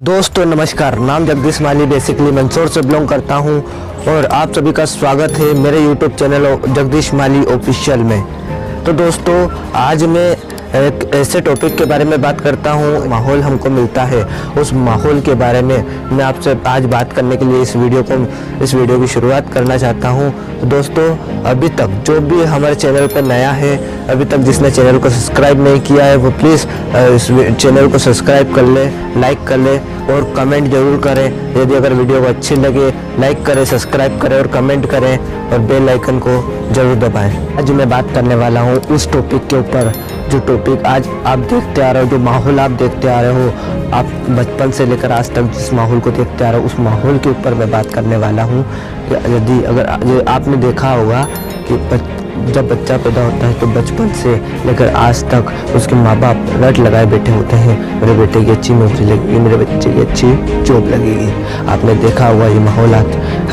दोस्तों नमस्कार। नाम जगदीश माली, बेसिकली मंदसौर से बिलोंग करता हूं और आप सभी का स्वागत है मेरे यूट्यूब चैनल जगदीश माली ऑफिशियल में। तो दोस्तों आज मैं एक ऐसे टॉपिक के बारे में बात करता हूं, माहौल हमको मिलता है, उस माहौल के बारे में मैं आपसे आज बात करने के लिए इस वीडियो की शुरुआत करना चाहता हूं। तो दोस्तों अभी तक जो भी हमारे चैनल पर नया है, अभी तक जिसने चैनल को सब्सक्राइब नहीं किया है वो प्लीज़ इस चैनल को सब्सक्राइब कर ले, लाइक कर ले और कमेंट जरूर करें। यदि अगर वीडियो को अच्छी लगे लाइक करें, सब्सक्राइब करें और कमेंट करें और बेल आइकन को जरूर दबाएं। आज मैं बात करने वाला हूं उस टॉपिक के ऊपर, जो टॉपिक आज आप देखते आ रहे हो, जो माहौल आप देखते आ रहे हो, आप बचपन से लेकर आज तक जिस माहौल को देखते आ रहे हो उस माहौल के ऊपर मैं बात करने वाला हूं। यदि अगर आपने देखा होगा कि जब बच्चा पैदा होता है तो बचपन से लेकर आज तक उसके माँ बाप रट लगाए बैठे होते हैं, मेरे बेटे की अच्छी नौकरी लगेगी, मेरे बच्चे की अच्छी जॉब लगेगी। आपने देखा होगा ये माहौल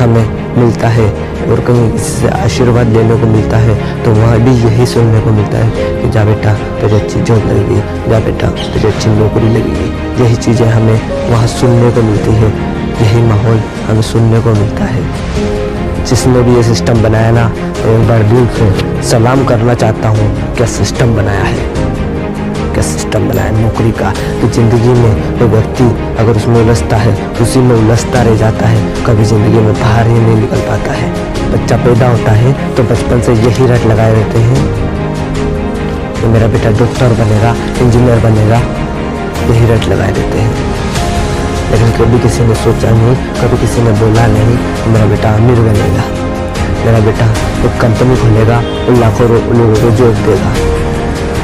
हमें मिलता है और कहीं इससे आशीर्वाद लेने को मिलता है तो वहाँ भी यही सुनने को मिलता है कि जा बेटा तेरी अच्छी जॉब लगेगी, जा बेटा तेरी अच्छी नौकरी लगेगी। यही चीज़ें हमें वहाँ सुनने को मिलती है, यही माहौल हमें सुनने को मिलता है। जिसने भी ये सिस्टम बनाया ना, एक बार दिल से सलाम करना चाहता हूँ। क्या सिस्टम बनाया है, क्या सिस्टम बनाया नौकरी का। तो ज़िंदगी में कोई व्यक्ति अगर उसमें उलझता है उसी में उलझता रह जाता है, कभी ज़िंदगी में बाहर ही नहीं निकल पाता है। बच्चा पैदा होता है तो बचपन से यही रट लगाए रहते हैं कि मेरा बेटा डॉक्टर बनेगा, इंजीनियर बनेगा, यही रट लगाए रहते हैं। लेकिन कभी किसी ने सोचा नहीं, कभी किसी ने बोला नहीं मेरा बेटा अमीर बनेगा, मेरा बेटा एक कंपनी खोलेगा और लाखों लोगों को जॉब देगा।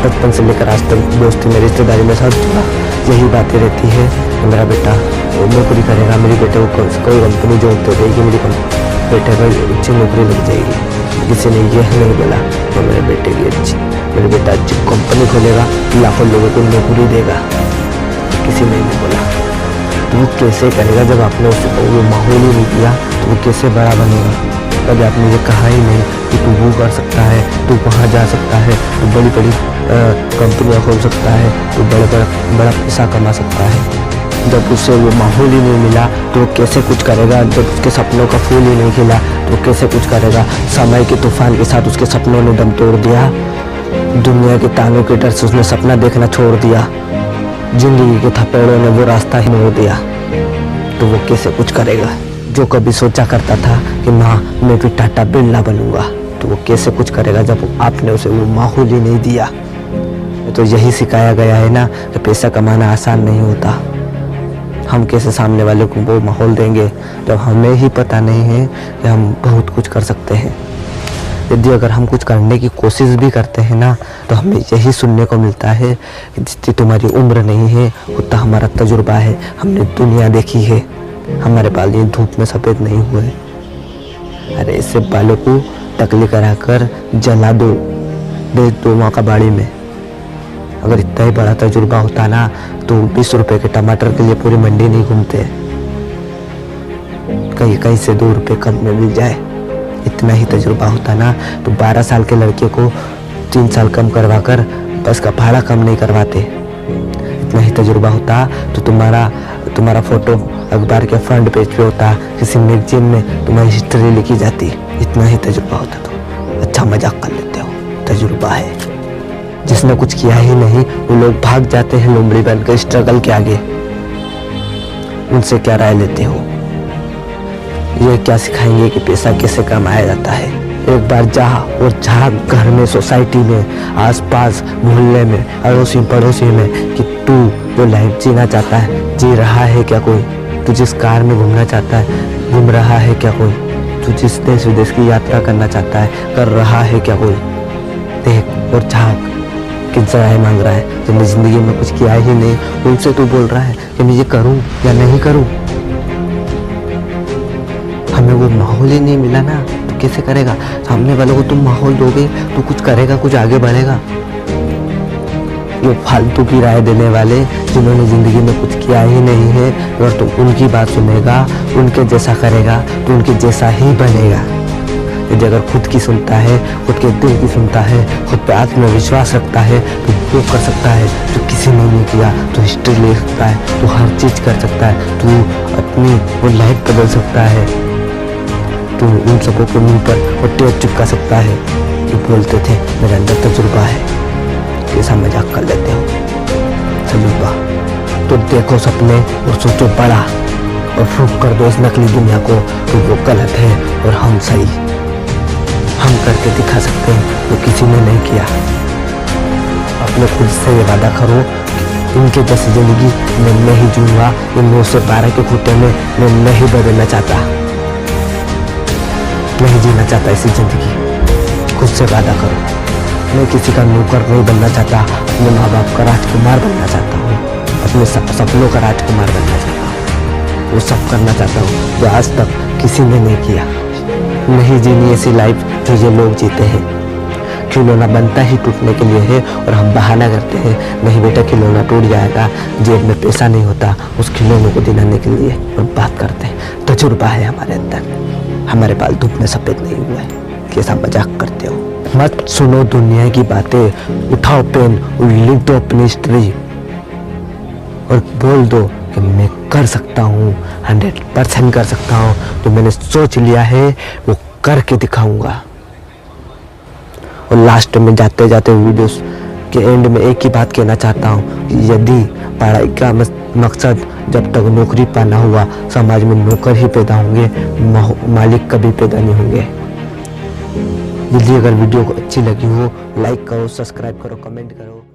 बचपन से लेकर आज तक दोस्ती में, रिश्तेदारी में सब जगह यही बातें रहती है कि मेरा बेटा नौकरी करेगा, मेरे बेटे को कोई कंपनी जॉब दे देगी, मेरे बेटे को अच्छी नौकरी लग जाएगी। किसी ने यह नहीं बोला तो मेरे बेटा अच्छी कंपनी खोलेगा, लाखों लोगों को नौकरी देगा, किसी ने नहीं बोला। तो वो कैसे करेगा जब आपने उसे वो माहौल ही नहीं दिया, तो वो कैसे बड़ा बनेगा। कभी आपने ये कहा ही नहीं कि तू वो कर सकता है, तू वहाँ जा सकता है, तू बड़ी बड़ी कंपनियाँ खोल सकता है, तू बड़ा पैसा कमा सकता है। जब उसे वो माहौल ही नहीं मिला तो वो कैसे कुछ करेगा। जब उसके सपनों का फूल ही नहीं खिला तो वो कैसे कुछ करेगा। समय के तूफान के साथ उसके सपनों ने दम तोड़ दिया, दुनिया के तानों के डर से उसने सपना देखना छोड़ दिया, जिंदगी के थपेड़ों ने वो रास्ता ही मोड़ दिया, तो वो कैसे कुछ करेगा। जो कभी सोचा करता था कि मैं भी टाटा बिरला बनूंगा, तो वो कैसे कुछ करेगा जब आपने उसे वो माहौल ही नहीं दिया। तो यही सिखाया गया है ना कि पैसा कमाना आसान नहीं होता। हम कैसे सामने वाले को वो माहौल देंगे जब हमें ही पता नहीं है कि हम बहुत कुछ कर सकते हैं। यदि अगर हम कुछ करने की कोशिश भी करते हैं ना तो हमें यही सुनने को मिलता है कि जितनी तुम्हारी उम्र नहीं है उतना हमारा तजुर्बा है, हमने दुनिया देखी है, हमारे बाल ये धूप में सफ़ेद नहीं हुए। अरे ऐसे बालों को टकली कराकर जला दो, बेच दो माँ का बाड़ी में। अगर इतना ही बड़ा तजुर्बा होता ना तो 20 रुपए के टमाटर के लिए पूरी मंडी नहीं घूमते, कहीं से 2 रुपये कम में मिल जाए। इतना ही तजुर्बा होता ना तो 12 साल के लड़के को 3 साल कम करवा कर बस का भाड़ा कम नहीं करवाते। इतना ही तजुर्बा होता तो तुम्हारा फोटो अखबार के फ्रंट पेज पे होता, किसी मैगजीन में तुम्हारी हिस्ट्री लिखी जाती। इतना ही तजुर्बा होता तो अच्छा मजाक कर लेते हो, तजुर्बा है। जिसने कुछ किया ही नहीं वो लोग भाग जाते हैं लोमड़ी बनकर स्ट्रगल के आगे। उनसे क्या राय लेते हो? ये क्या सिखाएंगे कि पैसा कैसे कमाया जाता है। एक बार जा और झाँक घर में, सोसाइटी में, आसपास मोहल्ले में, अड़ोसी पड़ोसी में कि तू जो लाइफ जीना चाहता है जी रहा है क्या कोई? तू जिस कार में घूमना चाहता है घूम रहा है क्या कोई? तू जिस देश विदेश की यात्रा करना चाहता है कर रहा है क्या कोई? देख और झाँक किनसे राय मांग रहा है जिनने ज़िंदगी में कुछ किया ही नहीं, उनसे तू बोल रहा है कि मैं ये करूँ या नहीं करूँ। हमें वो माहौल ही नहीं मिला ना तो कैसे करेगा। सामने वालों को तुम माहौल दोगे तो कुछ करेगा, कुछ आगे बढ़ेगा। ये फालतू की राय देने वाले जिन्होंने ज़िंदगी में कुछ किया ही नहीं है, अगर तुम उनकी बात सुनेगा, उनके जैसा करेगा तो उनके जैसा ही बनेगा। यदि अगर खुद की सुनता है, खुद के दिल की सुनता है, खुद पे आत्मविश्वास रखता है तो वो कर सकता है जो किसी ने नहीं किया। तो हिस्ट्री ले सकता है, तो हर चीज़ कर सकता है, तो अपनी वो लाइफ बदल सकता है, तो उन सबों के मुंह पर वो टेप चिपका सकता है जो बोलते थे मेरे अंदर तजुर्बा है। कैसा मजाक कर लेते हो, तजुर्बा। तो देखो सपने और सोचो बड़ा और प्रूफ कर दो इस नकली दुनिया को कि वो गलत है और हम सही। हम करके दिखा सकते हैं जो किसी ने नहीं किया। अपने खुद से ये वादा करो कि इनके जैसी जिंदगी मैं नहीं जीऊंगा। इन 9 से 12 के खूटे में मैं नहीं बदलना चाहता, नहीं जीना चाहता ऐसी जिंदगी। खुद से वादा करो। मैं किसी का नौकर नहीं बनना चाहता, अपने माँ बाप का राजकुमार बनना चाहता हूँ, अपने सपनों का राजकुमार बनना चाहता हूँ। वो सब करना चाहता हूँ जो आज तक किसी ने नहीं किया। नहीं जीनी ऐसी लाइफ जो ये लोग जीते हैं। खिलौना बनता ही टूटने के लिए है और हम बहाना करते हैं नहीं बेटा खिलौना टूट जाएगा, जेब में पैसा नहीं होता उस खिलौनों को दिलाने के लिए, और बात करते हैं तजुर्बा है हमारे अंदर। हमारे बाल धूप में सफ़ेद नहीं हुए। कैसा मजाक करते हो। मत सुनो दुनिया की बातें, उठाओ पेन और लिख दो अपनी हिस्ट्री और बोल दो कि मैं कर सकता हूँ, 100% कर सकता हूँ। जो मैंने सोच लिया है वो करके दिखाऊंगा। और लास्ट में जाते जाते वीडियोस के एंड में एक ही बात कहना चाहता हूँ कि यदि पढ़ाई का मकसद जब तक नौकरी पाना हुआ, समाज में नौकर ही पैदा होंगे, मालिक कभी पैदा नहीं होंगे। यदि अगर वीडियो को अच्छी लगी हो लाइक करो, सब्सक्राइब करो, कमेंट करो।